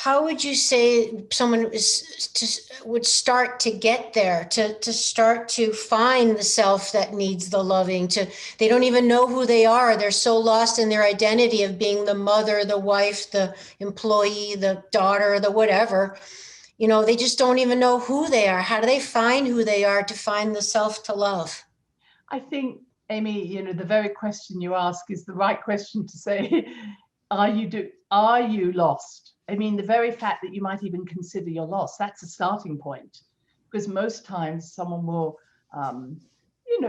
how would you say someone would start to get there, to start to find the self that needs the loving? They don't even know who they are. They're so lost in their identity of being the mother, the wife, the employee, the daughter, the whatever. They just don't even know who they are. How do they find who they are to find the self to love? I think, Amy, the very question you ask is the right question to say, are you lost? I mean, the very fact that you might even consider you're lost, that's a starting point. Because most times someone will,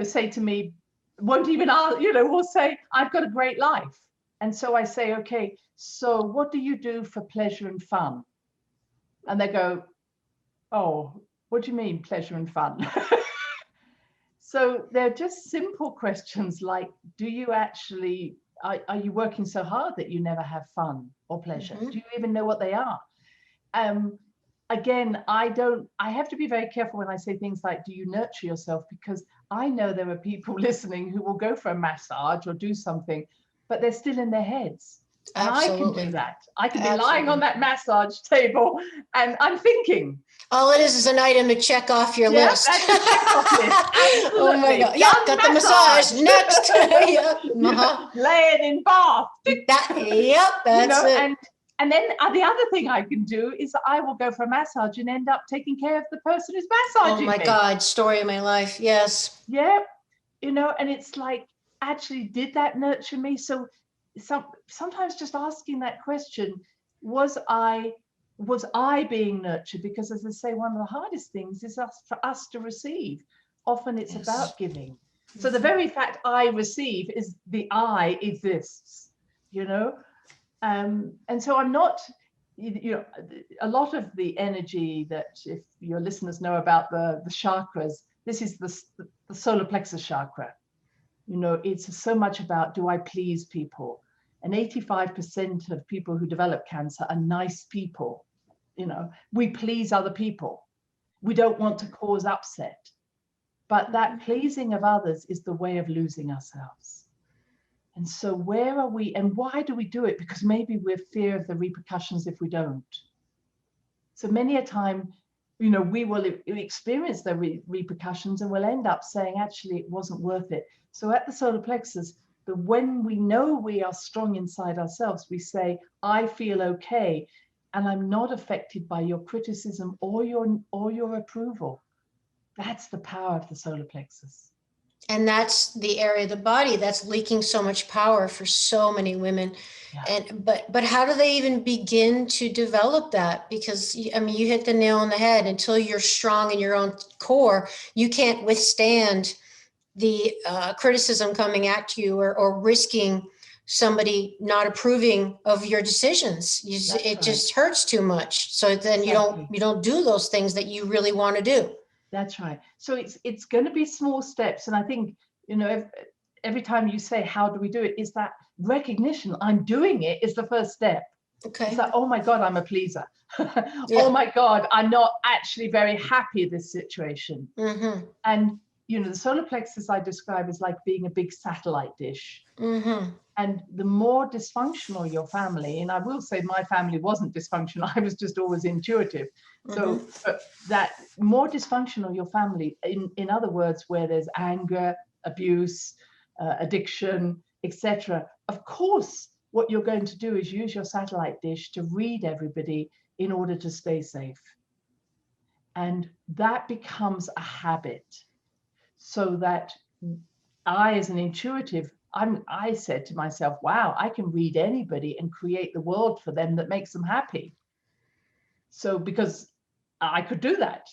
say to me, won't even ask, will say, I've got a great life. And so I say, okay, so what do you do for pleasure and fun? And they go, oh, what do you mean pleasure and fun? So they're just simple questions like, do you actually, are you working so hard that you never have fun or pleasure? Mm-hmm. Do you even know what they are? Again, I have to be very careful when I say things like, do you nurture yourself? Because I know there are people listening who will go for a massage or do something, but they're still in their heads. And absolutely. I can do that. I can be absolutely. Lying on that massage table and I'm thinking. All it is an item to check off your list. That's a check off list. Absolutely. Oh my God. Yeah, got the massage. Next. Yep. Uh-huh. Laying in bath. That's it. And then the other thing I can do is I will go for a massage and end up taking care of the person who's massaging me. Oh my God, story of my life. Yes. Yeah. And it's like, actually, did that nurture me? So sometimes just asking that question, was I being nurtured? Because as I say, one of the hardest things is for us to receive. Often it's about giving. Mm-hmm. So the very fact I receive is the I exists, and so I'm not, a lot of the energy that, if your listeners know about the chakras, this is the solar plexus chakra. It's so much about, do I please people? And 85% of people who develop cancer are nice people. We please other people. We don't want to cause upset. But that pleasing of others is the way of losing ourselves. And so where are we, and why do we do it? Because maybe we're fear of the repercussions if we don't. So many a time, we will experience the repercussions and we'll end up saying, actually, it wasn't worth it. So at the solar plexus, when we know we are strong inside ourselves, we say, I feel okay, and I'm not affected by your criticism or your approval. That's the power of the solar plexus. And that's the area of the body that's leaking so much power for so many women. Yeah. But how do they even begin to develop that? Because you hit the nail on the head. Until you're strong in your own core, you can't withstand the criticism coming at you or risking somebody not approving of your decisions. It just hurts too much. So then exactly. you don't do those things that you really want to do. That's right. So it's going to be small steps. And I think, every time you say, how do we do it? Is that recognition, I'm doing it, is the first step. Okay. It's like, oh my God, I'm a pleaser. Yeah. Oh my God, I'm not actually very happy in this situation. Mm-hmm. And, the solar plexus I describe is like being a big satellite dish. Mm-hmm. And the more dysfunctional your family, and I will say my family wasn't dysfunctional, I was just always intuitive. So that more dysfunctional your family, in other words, where there's anger, abuse, addiction, etc. Of course, what you're going to do is use your satellite dish to read everybody in order to stay safe. And that becomes a habit. So that I, as an intuitive, I said to myself, wow, I can read anybody and create the world for them that makes them happy. So because I could do that.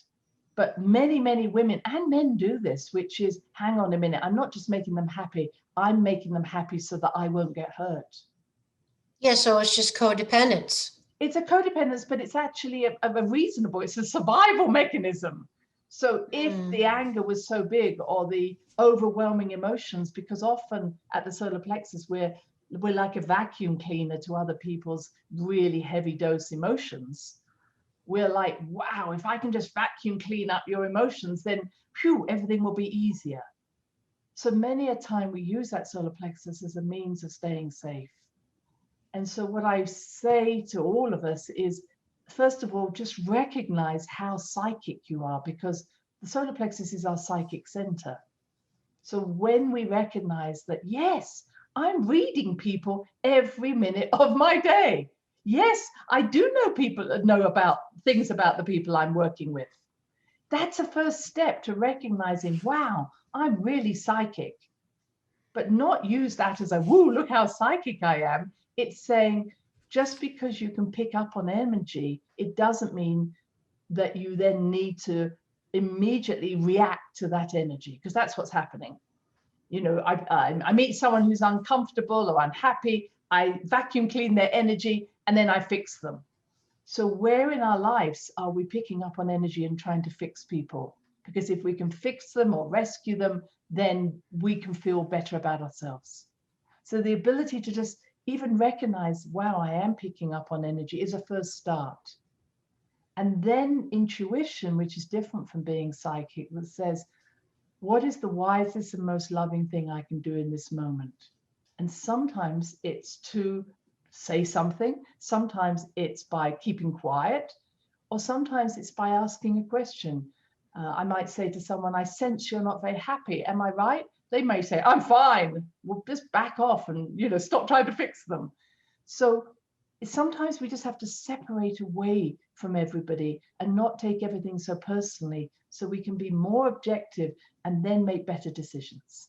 But many, many women and men do this, which is, hang on a minute, I'm not just making them happy, I'm making them happy so that I won't get hurt. Yeah, so it's just codependence. It's a codependence, but it's actually it's a survival mechanism. So if the anger was so big, or the overwhelming emotions, because often at the solar plexus, we're like a vacuum cleaner to other people's really heavy dose emotions. We're like, wow, if I can just vacuum clean up your emotions, then phew, everything will be easier. So many a time we use that solar plexus as a means of staying safe. And so what I say to all of us is, first of all, just recognize how psychic you are, because the solar plexus is our psychic center. So when we recognize that, yes, I'm reading people every minute of my day. Yes, I do know people that know about things about the people I'm working with. That's a first step to recognizing, wow, I'm really psychic. But not use that as a, woo, look how psychic I am. It's saying, just because you can pick up on energy, it doesn't mean that you then need to immediately react to that energy, because that's what's happening. You know, I meet someone who's uncomfortable or unhappy, I vacuum clean their energy, and then I fix them. So where in our lives are we picking up on energy and trying to fix people? Because if we can fix them or rescue them, then we can feel better about ourselves. So the ability to just even recognize, wow, I am picking up on energy, is a first start. And then intuition, which is different from being psychic, that says, what is the wisest and most loving thing I can do in this moment? And sometimes it's to say something, sometimes it's by keeping quiet, or sometimes it's by asking a question. I might say to someone, I sense you're not very happy. Am I right? They may say, I'm fine. Well, just back off and, you know, stop trying to fix them. So sometimes we just have to separate away from everybody and not take everything so personally, so we can be more objective and then make better decisions.